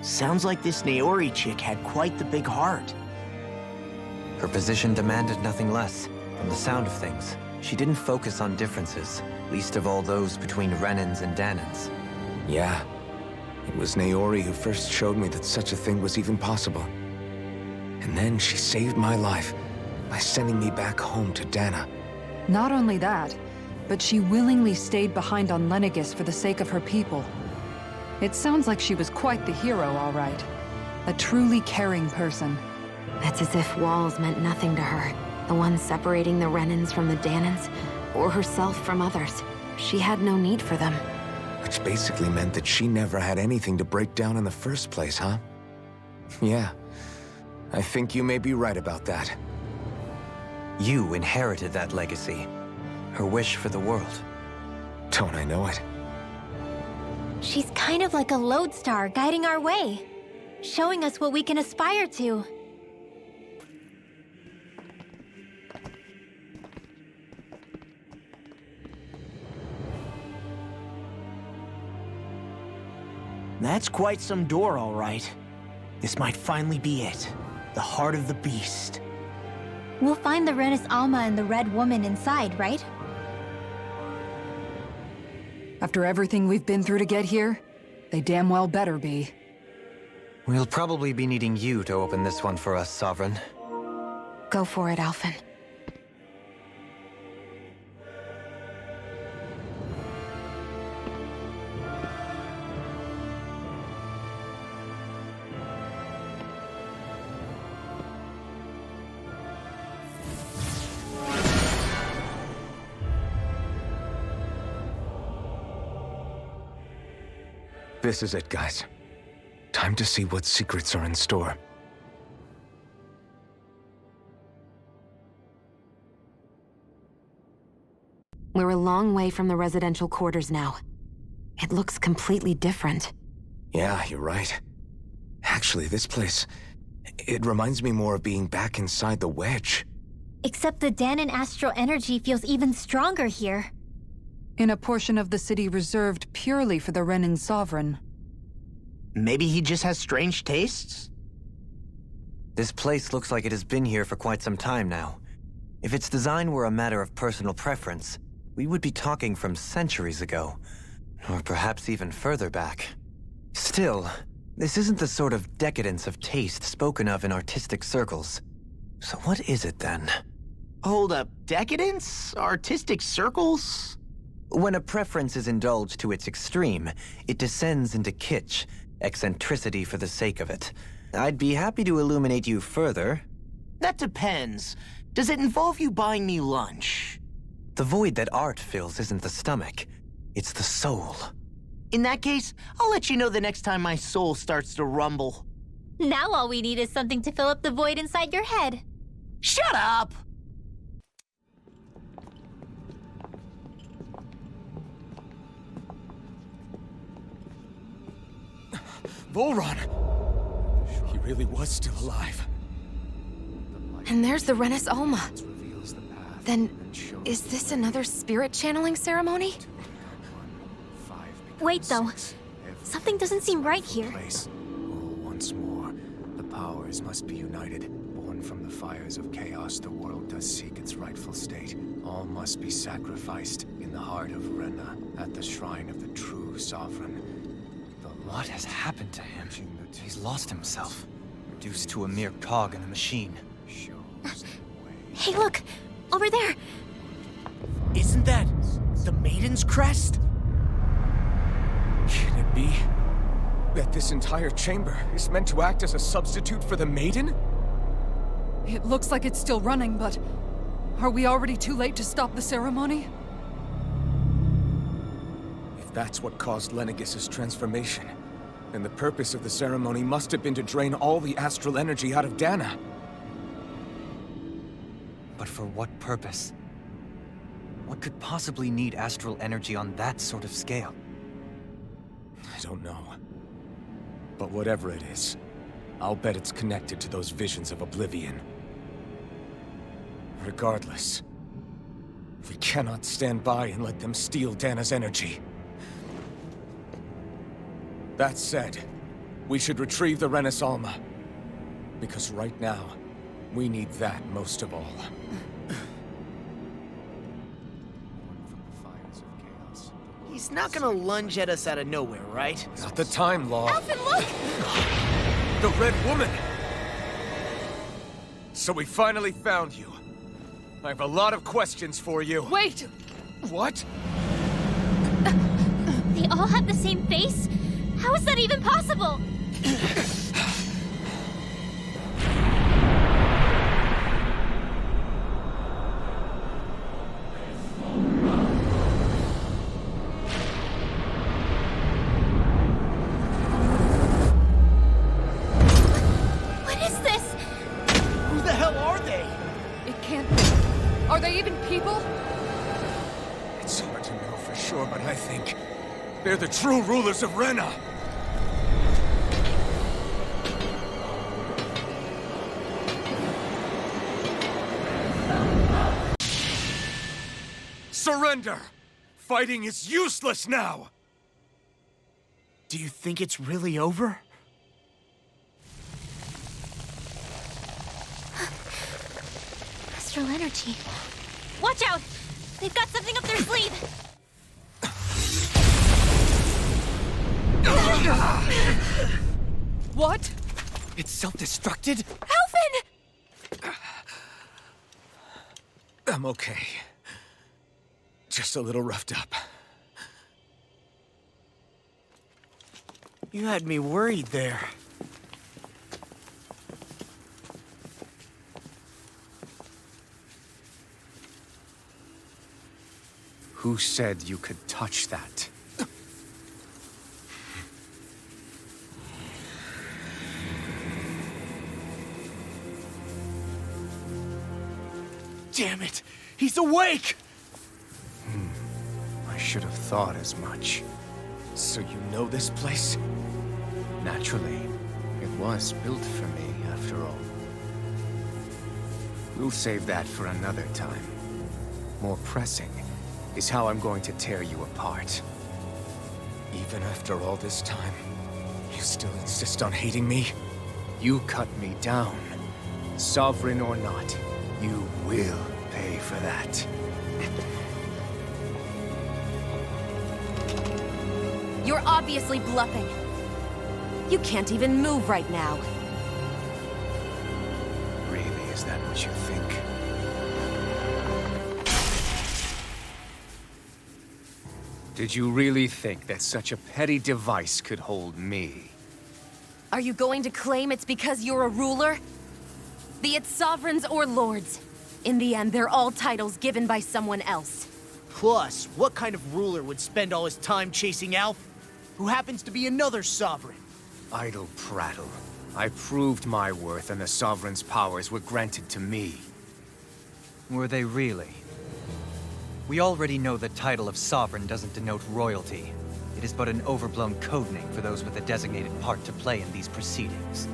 Sounds like this Naori chick had quite the big heart. Her position demanded nothing less. From the sound of things, she didn't focus on differences, least of all those between Renans and Danans. Yeah. It was Naori who first showed me that such a thing was even possible. And then she saved my life by sending me back home to Dana. Not only that, but she willingly stayed behind on Lenegis for the sake of her people. It sounds like she was quite the hero, all right. A truly caring person. It's as if walls meant nothing to her. The ones separating the Renans from the Danans, or herself from others. She had no need for them. Which basically meant that she never had anything to break down in the first place, huh? Yeah. I think you may be right about that. You inherited that legacy. Her wish for the world. Don't I know it? She's kind of like a lodestar guiding our way, showing us what we can aspire to. That's quite some door, all right. This might finally be it. The heart of the beast. We'll find the Renis Alma and the Red Woman inside, right? After everything we've been through to get here, they damn well better be. We'll probably be needing you to open this one for us, Sovereign. Go for it, Alphen. This is it, guys. Time to see what secrets are in store. We're a long way from the residential quarters now. It looks completely different. Yeah, you're right. Actually, this place... it reminds me more of being back inside the Wedge. Except the Danan astral energy feels even stronger here. In a portion of the city reserved purely for the Renin Sovereign. Maybe he just has strange tastes? This place looks like it has been here for quite some time now. If its design were a matter of personal preference, we would be talking from centuries ago. Or perhaps even further back. Still, this isn't the sort of decadence of taste spoken of in artistic circles. So what is it then? Hold up, decadence? Artistic circles? When a preference is indulged to its extreme, it descends into kitsch, eccentricity for the sake of it. I'd be happy to illuminate you further. That depends. Does it involve you buying me lunch? The void that art fills isn't the stomach, it's the soul. In that case, I'll let you know the next time my soul starts to rumble. Now all we need is something to fill up the void inside your head. Shut up! Volron! He really was still alive. And there's the Renis Alma. Then, is this another spirit channeling ceremony? Wait, though. Something doesn't seem right here. Once more, the powers must be united. Born from the fires of chaos, the world does seek its rightful state. All must be sacrificed in the heart of Rena, at the shrine of the true sovereign. What has happened to him? He's lost himself, reduced to a mere cog in a machine. Hey, look! Over there! Isn't that the Maiden's crest? Can it be that this entire chamber is meant to act as a substitute for the Maiden? It looks like it's still running, but... are we already too late to stop the ceremony? If that's what caused Lenegis' transformation, then the purpose of the ceremony must have been to drain all the astral energy out of Dana. But for what purpose? What could possibly need astral energy on that sort of scale? I don't know. But whatever it is, I'll bet it's connected to those visions of oblivion. Regardless, we cannot stand by and let them steal Dana's energy. That said, We should retrieve the Renaissalma. Because right now, we need that most of all. He's not gonna lunge at us out of nowhere, right? Not the time, Law. Alphen, look! The Red Woman! So we finally found you. I have a lot of questions for you. Wait! What? They all have the same face? How is that even possible? What is this? Who the hell are they? It can't be. Are they even people? It's hard to know for sure, but I think they're the true rulers of Rena. Surrender! Fighting is useless now! Do you think it's really over? Astral energy. Watch out! They've got something up their sleeve! What? It's self-destructed? Alphen! I'm okay. Just a little roughed up. You had me worried there. Who said you could touch that? Damn it! He's awake! I should have thought as much. So you know this place? Naturally. It was built for me, after all. We'll save that for another time. More pressing is how I'm going to tear you apart. Even after all this time, you still insist on hating me? You cut me down. Sovereign or not, you will pay for that. You're obviously bluffing. You can't even move right now. Really, is that what you think? Did you really think that such a petty device could hold me? Are you going to claim it's because you're a ruler? Be it sovereigns or lords. In the end, they're all titles given by someone else. Plus, what kind of ruler would spend all his time chasing Alf, who happens to be another sovereign? Idle prattle. I proved my worth and the Sovereign's powers were granted to me. Were they really? We already know the title of Sovereign doesn't denote royalty. It is but an overblown codename for those with a designated part to play in these proceedings.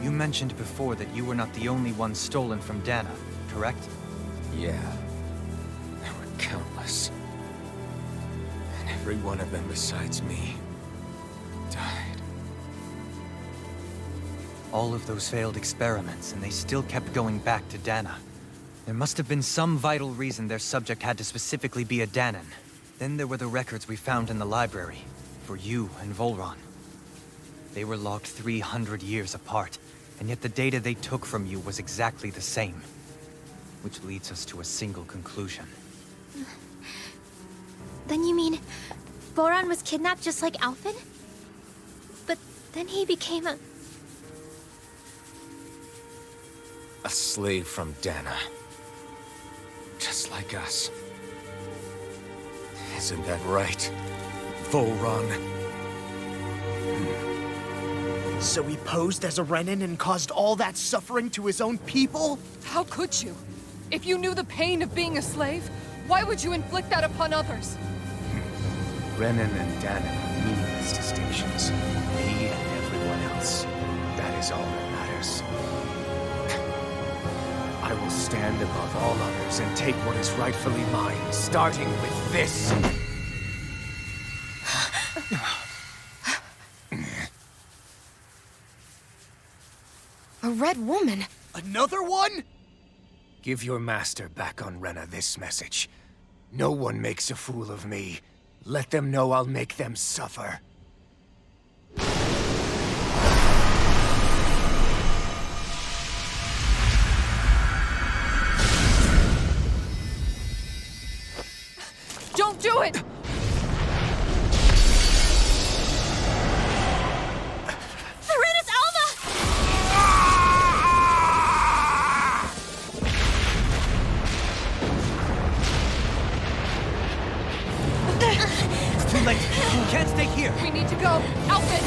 You mentioned before that you were not the only one stolen from Dana, correct? Yeah. There were countless. And every one of them besides me died. All of those failed experiments, and they still kept going back to Dana. There must have been some vital reason their subject had to specifically be a Danan. Then there were the records we found in the library, for you and Volron. They were logged 300 years apart, and yet the data they took from you was exactly the same. Which leads us to a single conclusion. Then you mean Voron was kidnapped just like Alphen? But then he became a... A slave from Dana. Just like us. Isn't that right, Volron? So he posed as a Renan and caused all that suffering to his own people? How could you? If you knew the pain of being a slave, why would you inflict that upon others? Renan and Danan are meaningless distinctions. Me and everyone else. That is all that matters. I will stand above all others and take what is rightfully mine, starting with this. A red woman. Another one? Give your master back on Rena this message. No one makes a fool of me. Let them know I'll make them suffer. Don't do it! Serenus Alma! It's too late. You can't stay here. We need to go. Outfit!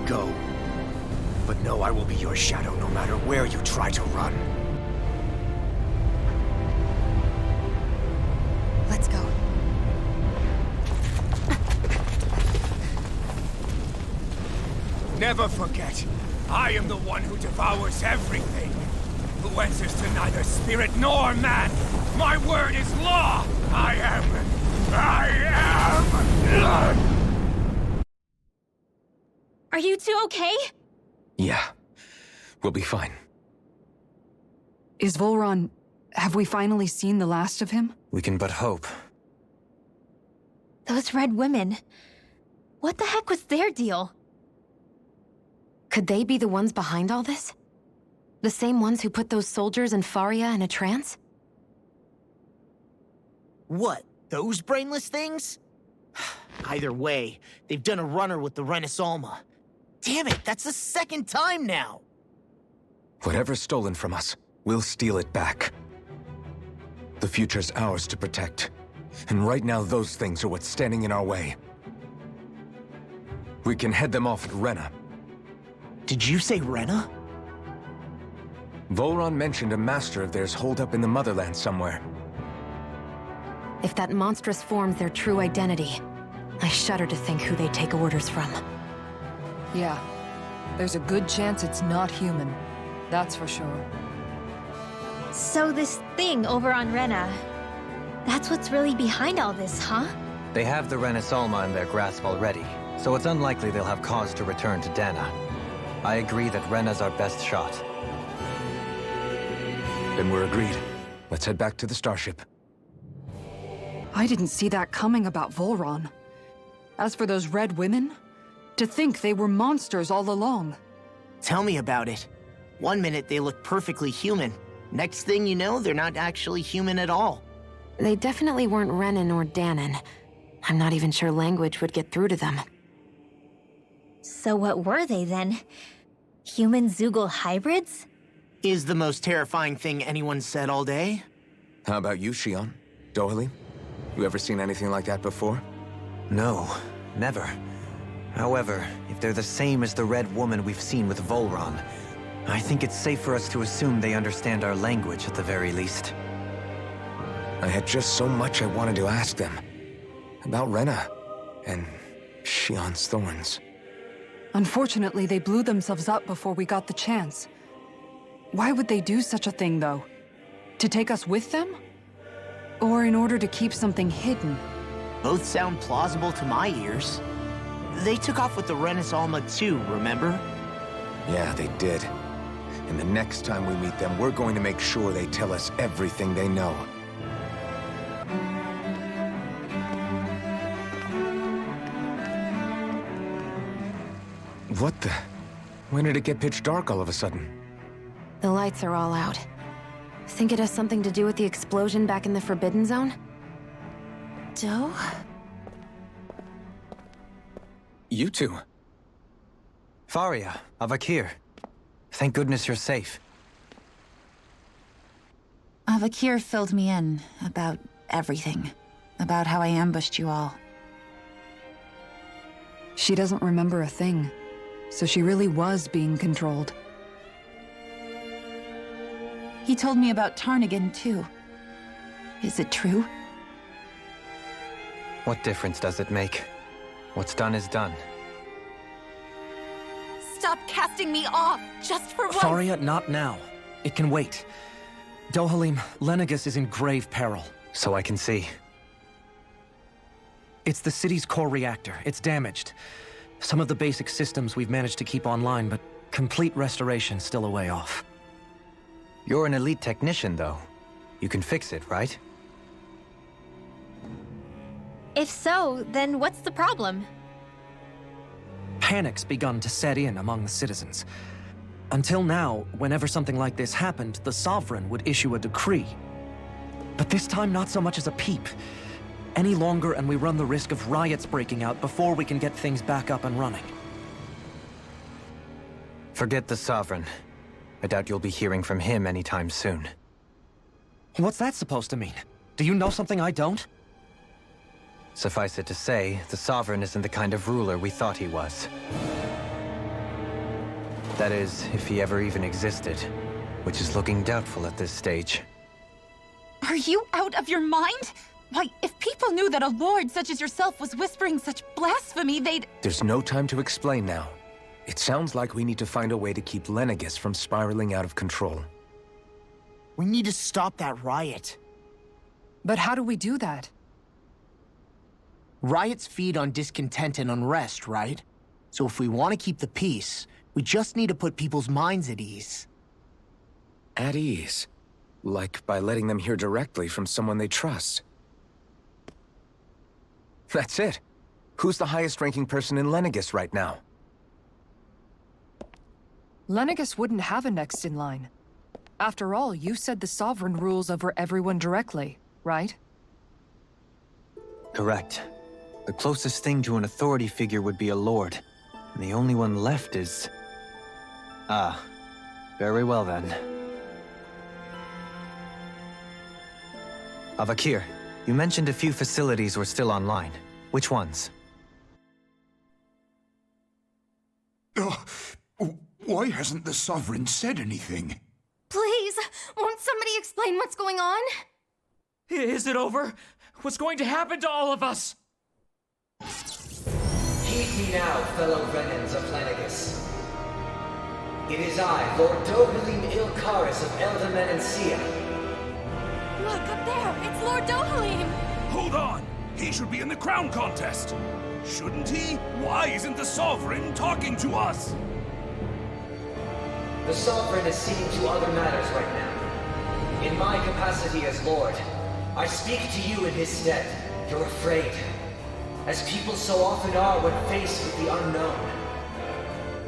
Go. But know I will be your shadow no matter where you try to run. Let's go. Never forget, I am the one who devours everything. Who answers to neither spirit nor man. My word is law. I am. Are you two okay? Yeah. We'll be fine. Is Volron... have we finally seen the last of him? We can but hope. Those red women. What the heck was their deal? Could they be the ones behind all this? The same ones who put those soldiers in Faria in a trance? What? Those brainless things? Either way, they've done a runner with the Renis Alma. Damn it, that's the second time now! Whatever's stolen from us, we'll steal it back. The future's ours to protect. And right now, those things are what's standing in our way. We can head them off at Rena. Did you say Rena? Volron mentioned a master of theirs holed up in the Motherland somewhere. If that monstrous form's their true identity, I shudder to think who they take orders from. Yeah. There's a good chance it's not human. That's for sure. So this thing over on Rena, that's what's really behind all this, huh? They have the Renis Alma in their grasp already, so it's unlikely they'll have cause to return to Dana. I agree that Rena's our best shot. Then we're agreed. Let's head back to the starship. I didn't see that coming about Volron. As for those red women, to think they were monsters all along. Tell me about it. One minute they look perfectly human. Next thing you know, they're not actually human at all. They definitely weren't Renan or Danon. I'm not even sure language would get through to them. So what were they then? Human Zoogle hybrids? Is the most terrifying thing anyone's said all day? How about you, Shion? Dohalim? You ever seen anything like that before? No, never. However, if they're the same as the Red Woman we've seen with Volron, I think it's safe for us to assume they understand our language at the very least. I had just so much I wanted to ask them. About Rena, and Shion's thorns. Unfortunately, they blew themselves up before we got the chance. Why would they do such a thing, though? To take us with them? Or in order to keep something hidden? Both sound plausible to my ears. They took off with the Renis Alma too, remember? Yeah, they did. And the next time we meet them, we're going to make sure they tell us everything they know. What the? When did it get pitch dark all of a sudden? The lights are all out. Think it has something to do with the explosion back in the Forbidden Zone? Doe? You two. Faria, Avakir. Thank goodness you're safe. Avakir filled me in about everything. About how I ambushed you all. She doesn't remember a thing, so she really was being controlled. He told me about Tarnigan, too. Is it true? What difference does it make? What's done is done. Stop casting me off, just for once! Faria, not now. It can wait. Dohalim, Lenegis is in grave peril. So I can see. It's the city's core reactor. It's damaged. Some of the basic systems we've managed to keep online, but complete restoration's still a way off. You're an elite technician, though. You can fix it, right? If so, then what's the problem? Panic's begun to set in among the citizens. Until now, whenever something like this happened, the Sovereign would issue a decree. But this time, not so much as a peep. Any longer, and we run the risk of riots breaking out before we can get things back up and running. Forget the Sovereign. I doubt you'll be hearing from him anytime soon. What's that supposed to mean? Do you know something I don't? Suffice it to say, the Sovereign isn't the kind of ruler we thought he was. That is, if he ever even existed, which is looking doubtful at this stage. Are you out of your mind? Why, if people knew that a lord such as yourself was whispering such blasphemy, they'd— There's no time to explain now. It sounds like we need to find a way to keep Lenegis from spiraling out of control. We need to stop that riot. But how do we do that? Riots feed on discontent and unrest, right? So if we want to keep the peace, we just need to put people's minds at ease. At ease? Like by letting them hear directly from someone they trust. That's it. Who's the highest-ranking person in Lenegis right now? Lenegis wouldn't have a next in line. After all, you said the Sovereign rules over everyone directly, right? Correct. The closest thing to an authority figure would be a lord. And the only one left is... Ah. Very well then. Avakir, you mentioned a few facilities were still online. Which ones? Why hasn't the Sovereign said anything? Please, won't somebody explain what's going on? Is it over? What's going to happen to all of us? Heed me now, fellow Renans of Lenegis. It is I, Lord Dohalim Ilkaris of Elda Menancia. Look, up there! It's Lord Dohalim! Hold on! He should be in the crown contest! Shouldn't he? Why isn't the Sovereign talking to us? The Sovereign is seeing to other matters right now. In my capacity as Lord, I speak to you in his stead. You're afraid. As people so often are when faced with the unknown.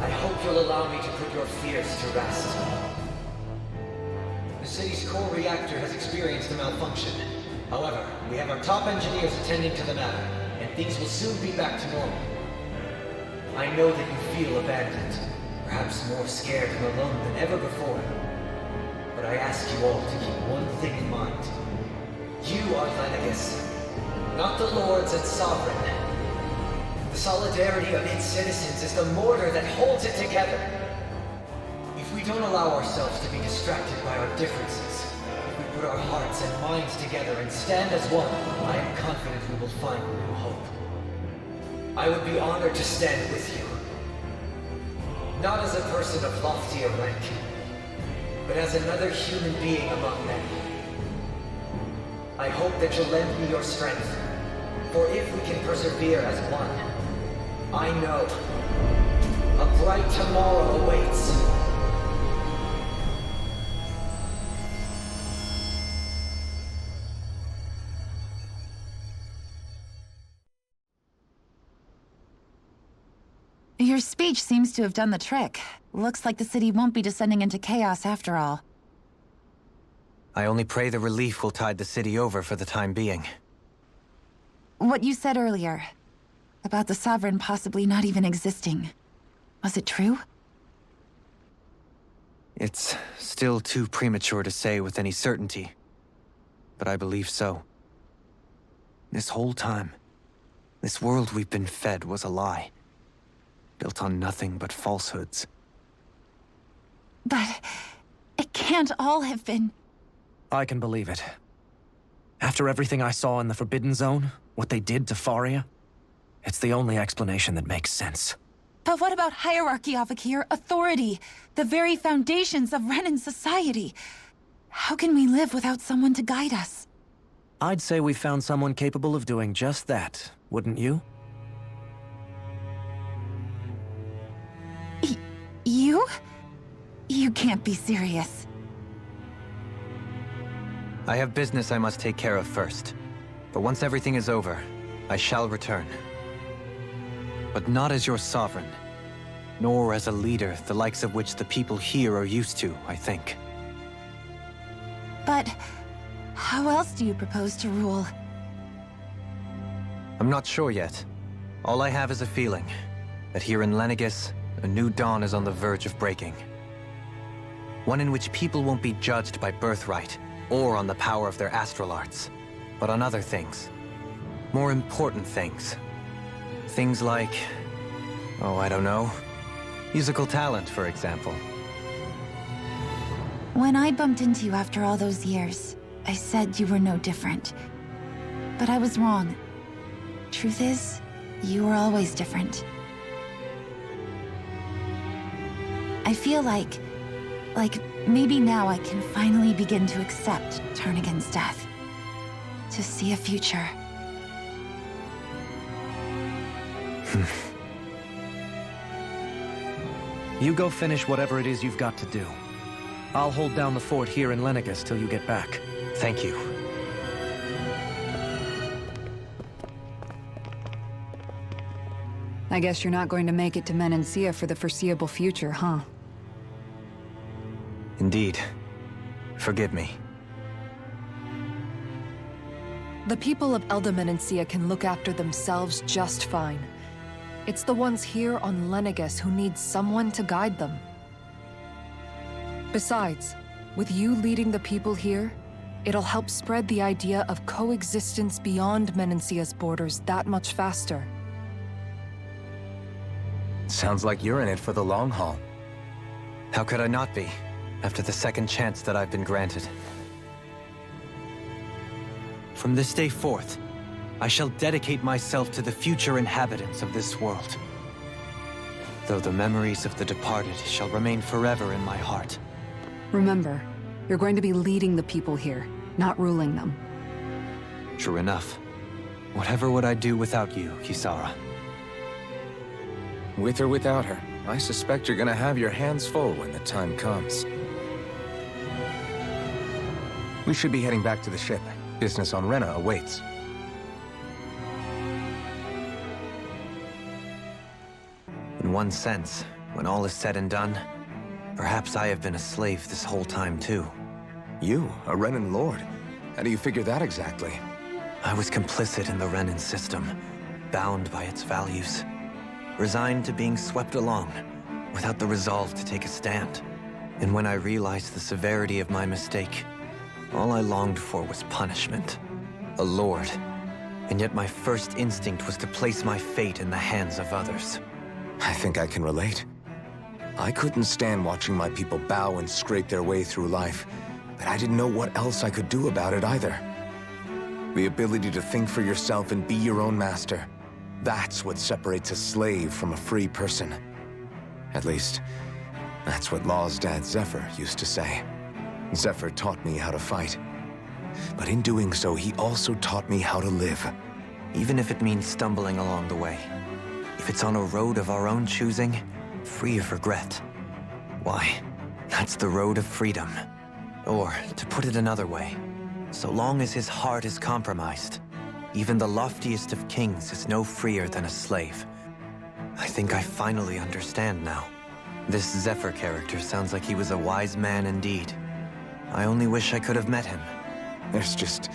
I hope you'll allow me to put your fears to rest. The city's core reactor has experienced a malfunction. However, we have our top engineers attending to the matter, and things will soon be back to normal. I know that you feel abandoned, perhaps more scared and alone than ever before. But I ask you all to keep one thing in mind. You are Lenegis, not the Lords and Sovereign. The solidarity of its citizens is the mortar that holds it together. If we don't allow ourselves to be distracted by our differences, if we put our hearts and minds together and stand as one, I am confident we will find new hope. I would be honored to stand with you. Not as a person of loftier rank, but as another human being among men. I hope that you'll lend me your strength, for if we can persevere as one, I know. A bright tomorrow awaits. Your speech seems to have done the trick. Looks like the city won't be descending into chaos after all. I only pray the relief will tide the city over for the time being. What you said earlier, about the Sovereign possibly not even existing, was it true? It's still too premature to say with any certainty, but I believe so. This whole time, this world we've been fed was a lie, built on nothing but falsehoods. But it can't all have been... I can believe it. After everything I saw in the Forbidden Zone, what they did to Faria, it's the only explanation that makes sense. But what about hierarchy, Avakir? Authority? The very foundations of Renan society? How can we live without someone to guide us? I'd say we found someone capable of doing just that, wouldn't you? You? You can't be serious. I have business I must take care of first. But once everything is over, I shall return. But not as your sovereign, nor as a leader the likes of which the people here are used to, I think. But how else do you propose to rule? I'm not sure yet. All I have is a feeling that here in Lenegis, a new dawn is on the verge of breaking. One in which people won't be judged by birthright or on the power of their astral arts, but on other things. More important things. Things like, oh, I don't know, musical talent, for example. When I bumped into you after all those years, I said you were no different. But I was wrong. Truth is, you were always different. I feel like maybe now I can finally begin to accept Turnagain's death. To see a future. You go finish whatever it is you've got to do. I'll hold down the fort here in Lenegis till you get back. Thank you. I guess you're not going to make it to Menancia for the foreseeable future, huh? Indeed. Forgive me. The people of Elda Menancia can look after themselves just fine. It's the ones here on Lenegis who need someone to guide them. Besides, with you leading the people here, it'll help spread the idea of coexistence beyond Menancia's borders that much faster. Sounds like you're in it for the long haul. How could I not be, after the second chance that I've been granted? From this day forth, I shall dedicate myself to the future inhabitants of this world. Though the memories of the departed shall remain forever in my heart. Remember, you're going to be leading the people here, not ruling them. True enough. Whatever would I do without you, Kisara? With or without her, I suspect you're gonna have your hands full when the time comes. We should be heading back to the ship. Business on Rena awaits. In one sense, when all is said and done, perhaps I have been a slave this whole time too. You, a Renan lord? How do you figure that exactly? I was complicit in the Renan system, bound by its values. Resigned to being swept along, without the resolve to take a stand. And when I realized the severity of my mistake, all I longed for was punishment. A lord. And yet my first instinct was to place my fate in the hands of others. I think I can relate. I couldn't stand watching my people bow and scrape their way through life, but I didn't know what else I could do about it either. The ability to think for yourself and be your own master. That's what separates a slave from a free person. At least, that's what Law's dad Zephyr used to say. Zephyr taught me how to fight. But in doing so, he also taught me how to live. Even if it means stumbling along the way. if it's on a road of our own choosing, free of regret, why, that's the road of freedom. Or, to put it another way, so long as his heart is compromised, even the loftiest of kings is no freer than a slave. I think I finally understand now. This Zephyr character sounds like he was a wise man indeed. I only wish I could have met him. There's just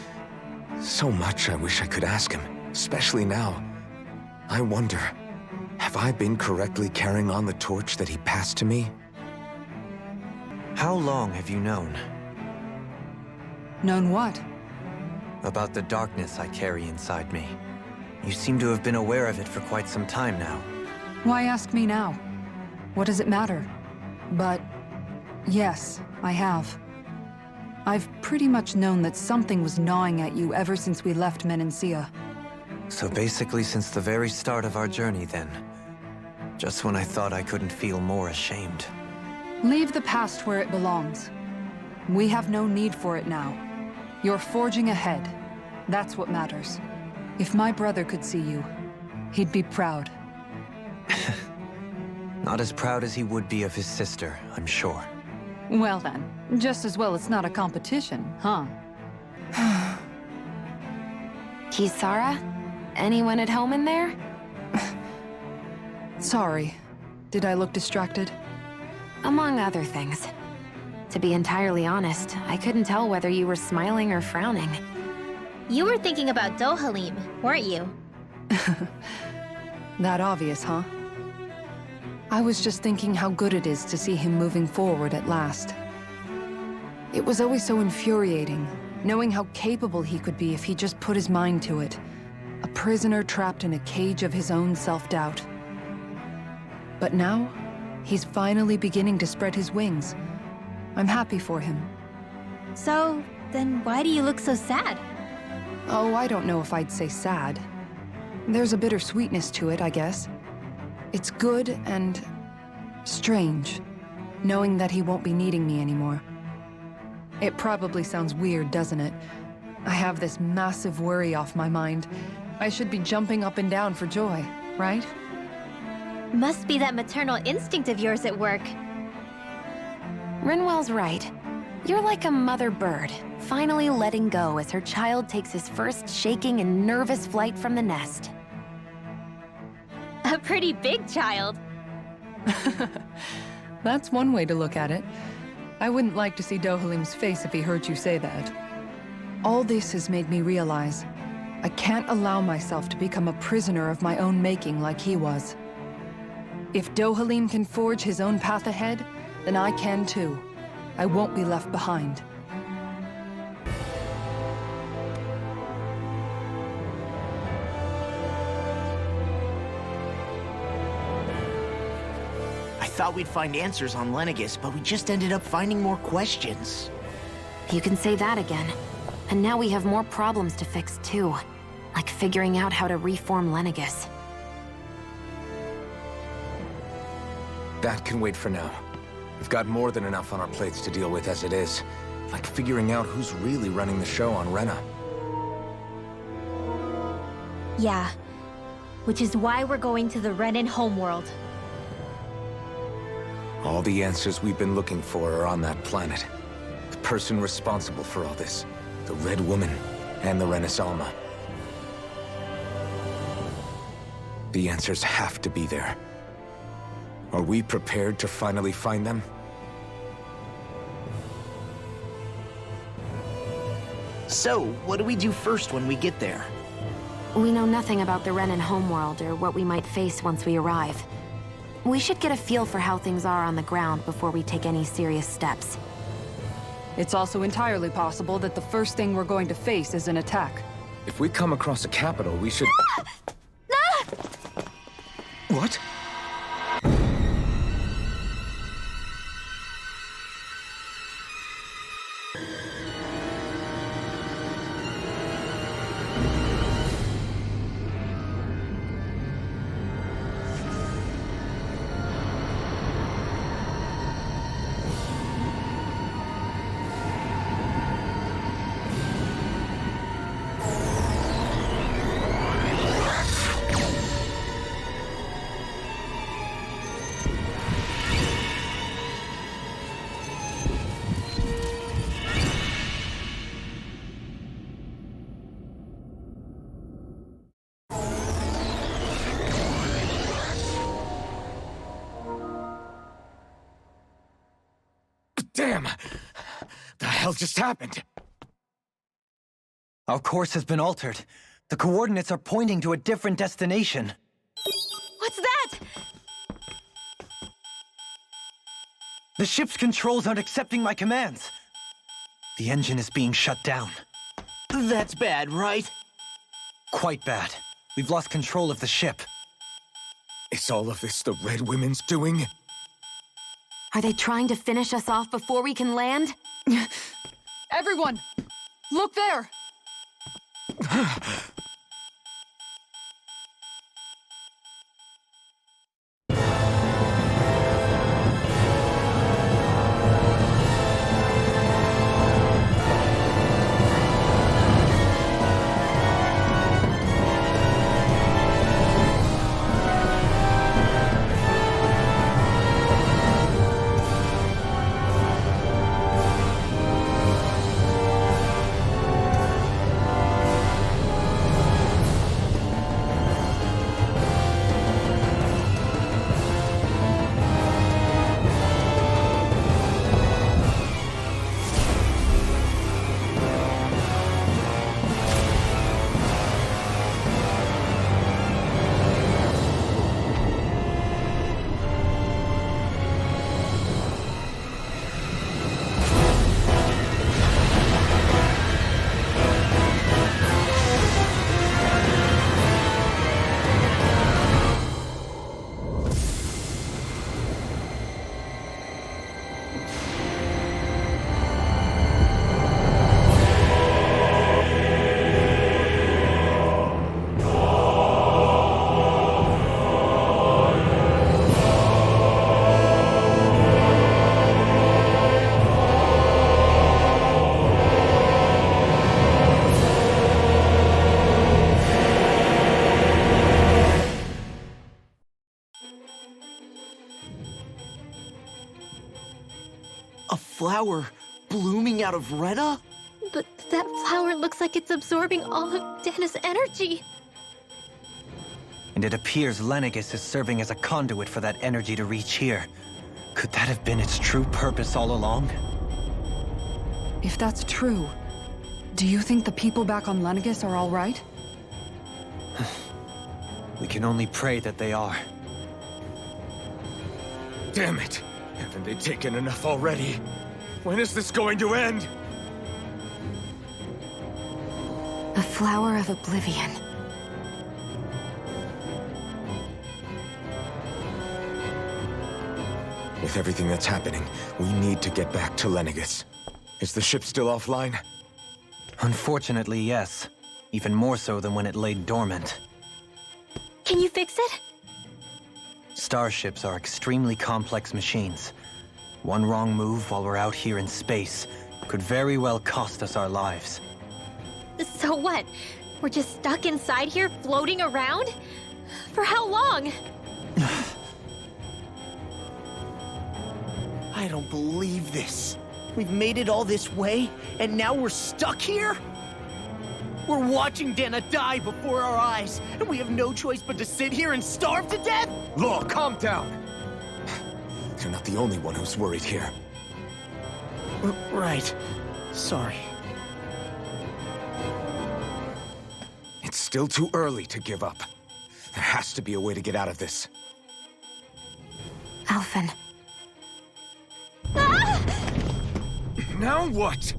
so much I wish I could ask him, especially now. I wonder, have I been correctly carrying on the torch that he passed to me? How long have you known? Known what? About the darkness I carry inside me. You seem to have been aware of it for quite some time now. Why ask me now? What does it matter? But yes, I have. I've pretty much known that something was gnawing at you ever since we left Menancia. So basically since the very start of our journey then. Just when I thought I couldn't feel more ashamed. Leave the past where it belongs. We have no need for it now. You're forging ahead. That's what matters. If my brother could see you, he'd be proud. Not as proud as he would be of his sister, I'm sure. Well then, just as well it's not a competition, huh? Kisara? Anyone at home in there? Sorry. Did I look distracted? Among other things. To be entirely honest, I couldn't tell whether you were smiling or frowning. You were thinking about Dohalim, weren't you? That obvious, huh? I was just thinking how good it is to see him moving forward at last. It was always so infuriating, knowing how capable he could be if he just put his mind to it. A prisoner trapped in a cage of his own self-doubt. But now, he's finally beginning to spread his wings. I'm happy for him. So, then why do you look so sad? Oh, I don't know if I'd say sad. There's a bittersweetness to it, I guess. It's good and strange, knowing that he won't be needing me anymore. It probably sounds weird, doesn't it? I have this massive worry off my mind. I should be jumping up and down for joy, right? Must be that maternal instinct of yours at work. Rinwell's right. You're like a mother bird, finally letting go as her child takes his first shaking and nervous flight from the nest. A pretty big child. That's one way to look at it. I wouldn't like to see Dohalim's face if he heard you say that. All this has made me realize I can't allow myself to become a prisoner of my own making like he was. If Dohalim can forge his own path ahead, then I can too. I won't be left behind. I thought we'd find answers on Lenegis, but we just ended up finding more questions. You can say that again. And now we have more problems to fix too. Like figuring out how to reform Lenegis. That can wait for now. We've got more than enough on our plates to deal with as it is. Like figuring out who's really running the show on Rena. Yeah. Which is why we're going to the Renan homeworld. All the answers we've been looking for are on that planet. The person responsible for all this. The Red Woman and the Renis Alma. The answers have to be there. Are we prepared to finally find them? So, what do we do first when we get there? We know nothing about the Renan homeworld or what we might face once we arrive. We should get a feel for how things are on the ground before we take any serious steps. It's also entirely possible that the first thing we're going to face is an attack. If we come across a capital, we should... What? Damn! The hell just happened? Our course has been altered. The coordinates are pointing to a different destination. What's that? The ship's controls aren't accepting my commands. The engine is being shut down. That's bad, right? Quite bad. We've lost control of the ship. Is all of this the Red Women's doing? Are they trying to finish us off before we can land? Everyone! Look there! Flower blooming out of Rena? But that flower looks like it's absorbing all of Dana's energy. And it appears Lenegis is serving as a conduit for that energy to reach here. Could that have been its true purpose all along? If that's true, do you think the people back on Lenegis are all right? We can only pray that they are. Damn it! Haven't they taken enough already? When is this going to end? The Flower of Oblivion. With everything that's happening, we need to get back to Lenegis. Is the ship still offline? Unfortunately, yes. Even more so than when it lay dormant. Can you fix it? Starships are extremely complex machines. One wrong move while we're out here in space could very well cost us our lives. So what? We're just stuck inside here, floating around? For how long? I don't believe this. We've made it all this way, and now we're stuck here? We're watching Dana die before our eyes, and we have no choice but to sit here and starve to death? Law, calm down! You're not the only one who's worried here. Right. Sorry. It's still too early to give up. There has to be a way to get out of this. Alphen. Now what?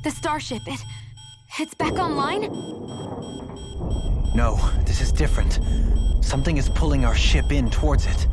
The starship, it's back online? No, this is different. Something is pulling our ship in towards it.